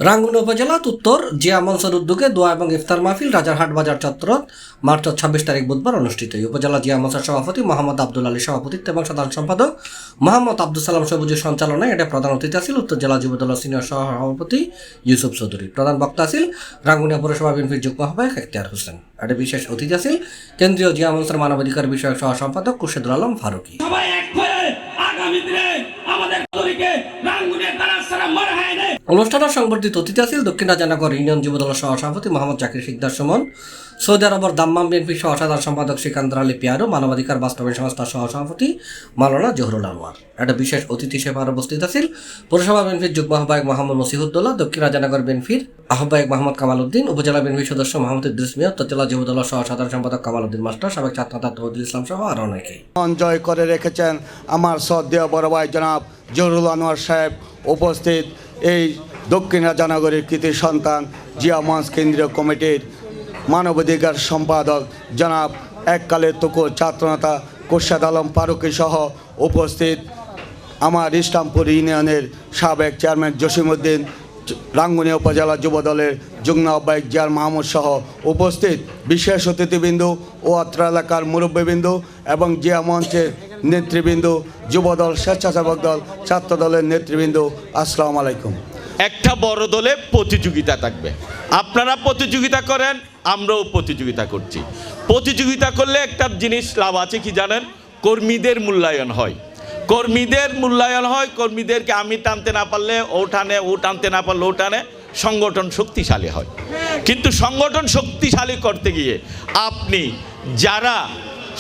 রাঙ্গুনিয়া উপজেলা উত্তর জিয়া মনসুর উদ্যোগে দোয়া এবং ইফতার মাহফিল রাজারহাট বাজার চত্বরত মার্চ 26 তারিখ বুধবার অনুষ্ঠিত। উপজেলা জিয়া মনসুর সভাপতি মোহাম্মদ আব্দুল আলী সভাপতিত্ব এবং সাধারণ সম্পাদক মোহাম্মদ আব্দুল সালাম সবুজের সঞ্চালনায় এটা প্রধান অতিথি ছিল উত্তর জেলা যুবদলের সিনিয়র সভাপতি ইউসুফ চৌধুরী। প্রধান বক্তা ছিল রাঙ্গুনিয়া পৌরসভা বিএনপির যুগ্ম আহ্বায়ক এখতিয়ার হোসেন। এটা বিশেষ অতিথি ছিল কেন্দ্রীয় জিয়া মনসুর মানবাধিকার বিষয়ক সহ সম্পাদক খুরশেদুল আলম ফারুকি। অনুষ্ঠানে সংবর্ধিত অতিথি ছিল দক্ষিণ রাজানগর ইউনিয়ন যুবদলের সহসভাপতি মোহাম্মদ জাকির শিকদার সুমন, সৌদি আরবের দাম্মাম বিএনপির সহ সাধারণ সম্পাদক সিকান্দার আলী পিয়ারো, মানবাধিকার বাস্তবায়ন সংস্থার সহসভাপতি মাওলানা জহুরুল আনোয়ার। একটা বিশেষ অতিথি হিসেবে আরো উপস্থিত আছেন পৌরসভা বিএনপির যুগ্ম আহ্বায়ক মোহাম্মদ মসিহুদ্দৌলা, দক্ষিণ রাজানগর বিএনপির আহ্বায়ক মোহাম্মদ কামাল উদ্দিন, উপজেলা বিএনপির সদস্য মোহাম্মদ ইদ্রিস মিয়া, উত্তর জেলা যুবদলের সহ সাধারণ সম্পাদক কামাল উদ্দিন মাস্টার, সাবেক ছাত্রনেতা তৌহিদুল ইসলাম সহ আরো অনেকে। জয় করে রেখেছেন আমার শ্রদ্ধেয় বড় ভাই জনাব জহুরুল আনোয়ার সাহেব উপস্থিত এই দক্ষিণ রাজানগরের কৃতি সন্তান জিয়া মঞ্চ কেন্দ্রীয় কমিটির মানবাধিকার সম্পাদক জনাব এককালের তুকুর ছাত্রনেতা খুরশেদ আলম ফারুকি সহ উপস্থিত আমার ইসলামপুর ইউনিয়নের সাবেক চেয়ারম্যান জসিমউদ্দিন, রাঙ্গুনিয়া উপজেলা যুবদলের যুগ্ম আহ্বায়ক জিয়ার মাহমুদ সহ উপস্থিত বিশেষ অতিথিবৃন্দ ও অত্র এলাকার মুরব্বীবৃন্দ এবং জিয়া মঞ্চের নেতৃবৃন্দ, যুবদল, স্বেচ্ছাসেবক দল, ছাত্র দলের নেতৃবৃন্দ, আসসালামু আলাইকুম। একটা বড় দলে প্রতিযোগিতা থাকবে, আপনারা প্রতিযোগিতা করেন, আমরাও প্রতিযোগিতা করছি। প্রতিযোগিতা করলে একটা জিনিস লাভ আছে কি জানেন, কর্মীদের মূল্যায়ন হয়। কর্মীদের মূল্যায়ন হয়, কর্মীদেরকে আমি টানতে না পারলে ও টানে, ও টানতে না পারলে ও টানে, সংগঠন শক্তিশালী হয়। কিন্তু সংগঠন শক্তিশালী করতে গিয়ে আপনি যারা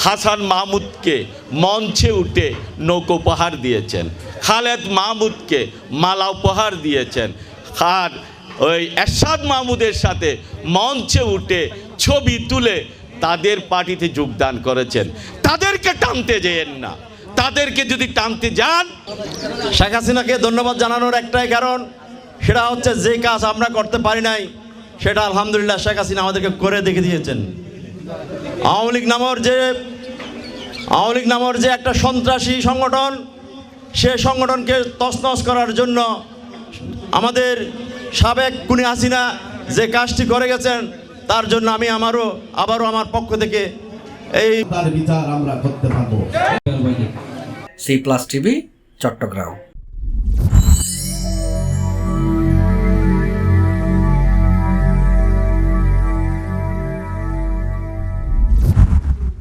হাসান মাহমুদকে মঞ্চে উঠে নৌকো উপহার দিয়েছেন, খালেদ মাহমুদকে মালা উপহার দিয়েছেন, আর ওই এরশাদ মাহমুদের সাথে মঞ্চে উঠে ছবি তুলে তাদের পার্টিতে যোগদান করেছেন, তাদেরকে টানতে যেয়েন না। তাদেরকে যদি টানতে যান, শেখ হাসিনাকে ধন্যবাদ জানানোর একটাই কারণ, সেটা হচ্ছে যে কাজ আমরা করতে পারি নাই সেটা আলহামদুলিল্লাহ শেখ হাসিনা আমাদেরকে করে দেখে দিয়েছেন। আওয়ামী লীগ নামের যে একটা সন্ত্রাসী সংগঠন, সে সংগঠনকে তছনছ করার জন্য আমাদের সাবেক খুনি হাসিনা যে কাজটি করে গেছেন, তার জন্য আমি আবারও আমার পক্ষ থেকে এই তার বিচার আমরা করতে পারবো। C+ TV Chittagong.